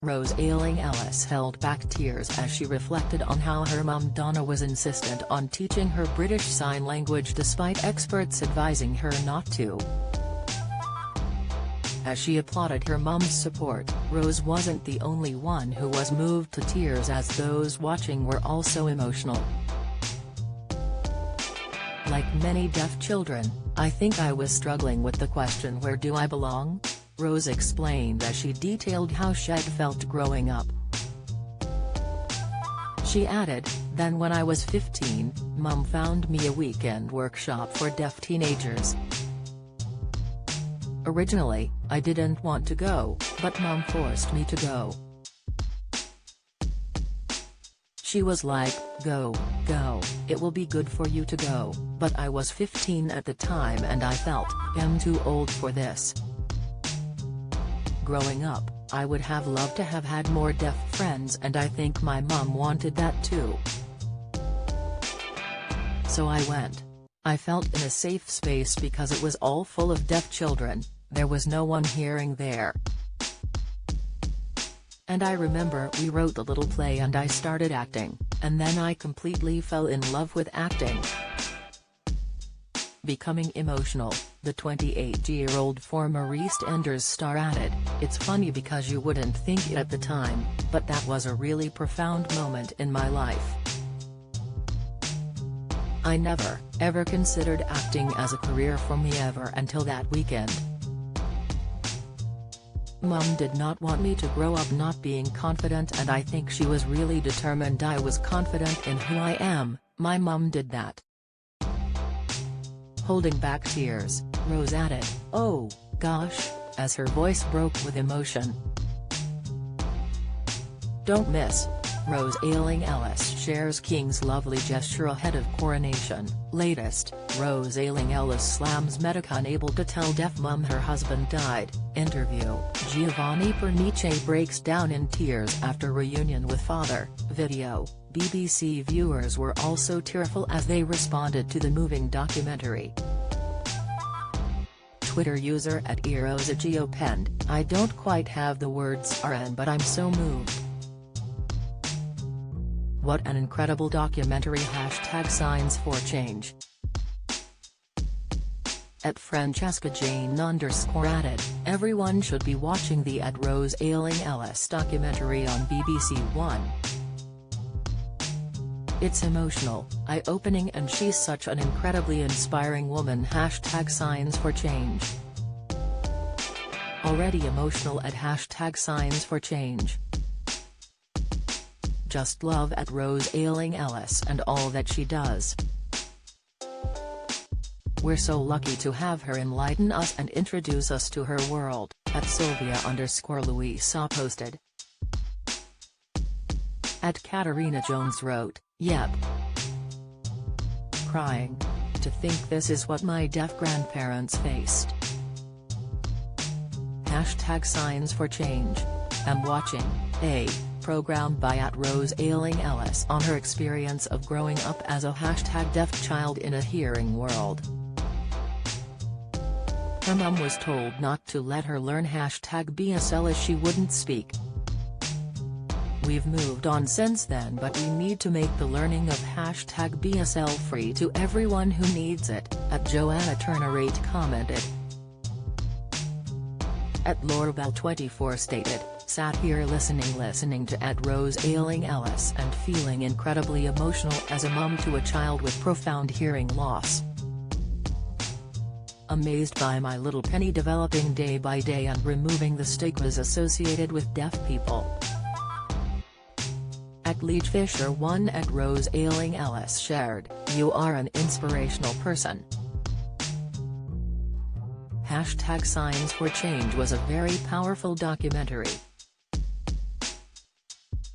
Rose Ayling-Ellis held back tears as she reflected on how her mum Donna was insistent on teaching her British Sign Language despite experts advising her not to. As she applauded her mum's support, Rose wasn't the only one who was moved to tears, as those watching were also emotional. "Like many deaf children, I think I was struggling with the question, where do I belong?" Rose explained as she detailed how she'd felt growing up. She added, "Then when I was 15, Mum found me a weekend workshop for deaf teenagers. Originally, I didn't want to go, but Mum forced me to go. She was like, go, it will be good for you to go," but I was 15 at the time and I felt, I'm too old for this. Growing up, I would have loved to have had more deaf friends, and I think my mum wanted that too. So I went. I felt in a safe space because it was all full of deaf children, there was no one hearing there. And I remember we wrote the little play and I started acting, and then I completely fell in love with acting." Becoming emotional, the 28-year-old former EastEnders star added, "It's funny because you wouldn't think it at the time, but that was a really profound moment in my life. I never, ever considered acting as a career for me ever until that weekend. Mum did not want me to grow up not being confident, and I think she was really determined I was confident in who I am. My mum did that." Holding back tears, Rose added, "Oh, gosh," as her voice broke with emotion. Don't miss. Rose Ayling-Ellis shares King's lovely gesture ahead of coronation. Latest, Rose Ayling-Ellis slams medic unable to tell deaf mum her husband died. Interview, Giovanni Pernice breaks down in tears after reunion with father. Video, BBC viewers were also tearful as they responded to the moving documentary. Twitter user @Erosagio penned, "I don't quite have the words RN, but I'm so moved. What an incredible documentary. #Signs4Change." @FrancescaJane_ added, "Everyone should be watching the @Rose Ayling-Ellis documentary on BBC One. It's emotional, eye-opening, and she's such an incredibly inspiring woman." #Signs4Change. Already emotional at #Signs4Change. Just love @Rose Ayling-Ellis and all that she does. We're so lucky to have her enlighten us and introduce us to her world, @Sylvia_Louisa posted. @Katarina Jones wrote, "Yep. Crying. To think this is what my deaf grandparents faced." #Signs4Change. I'm watching a program by @Rose Ayling-Ellis on her experience of growing up as a #deaf child in a hearing world. Her mum was told not to let her learn #BSL as she wouldn't speak. We've moved on since then, but we need to make the learning of #BSL free to everyone who needs it, @Joanna Turner8 commented. @Laurabelle24 stated, "Sat here listening to @Rose Ayling-Ellis and feeling incredibly emotional as a mum to a child with profound hearing loss. Amazed by my little penny developing day by day and removing the stigmas associated with deaf people." @LeachFisher1 @Rose Ayling-Ellis shared, "You are an inspirational person." #Signs4Change was a very powerful documentary.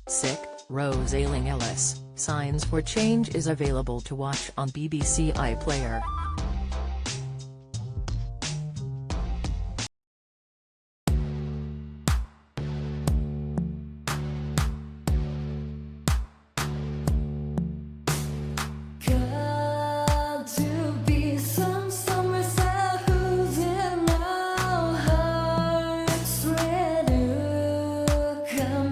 Sick, Rose Ayling-Ellis. Signs4Change is available to watch on BBC iPlayer. Come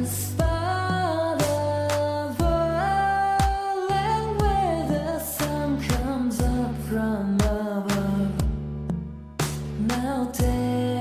spot of oil, and where the sun comes up from above, melted.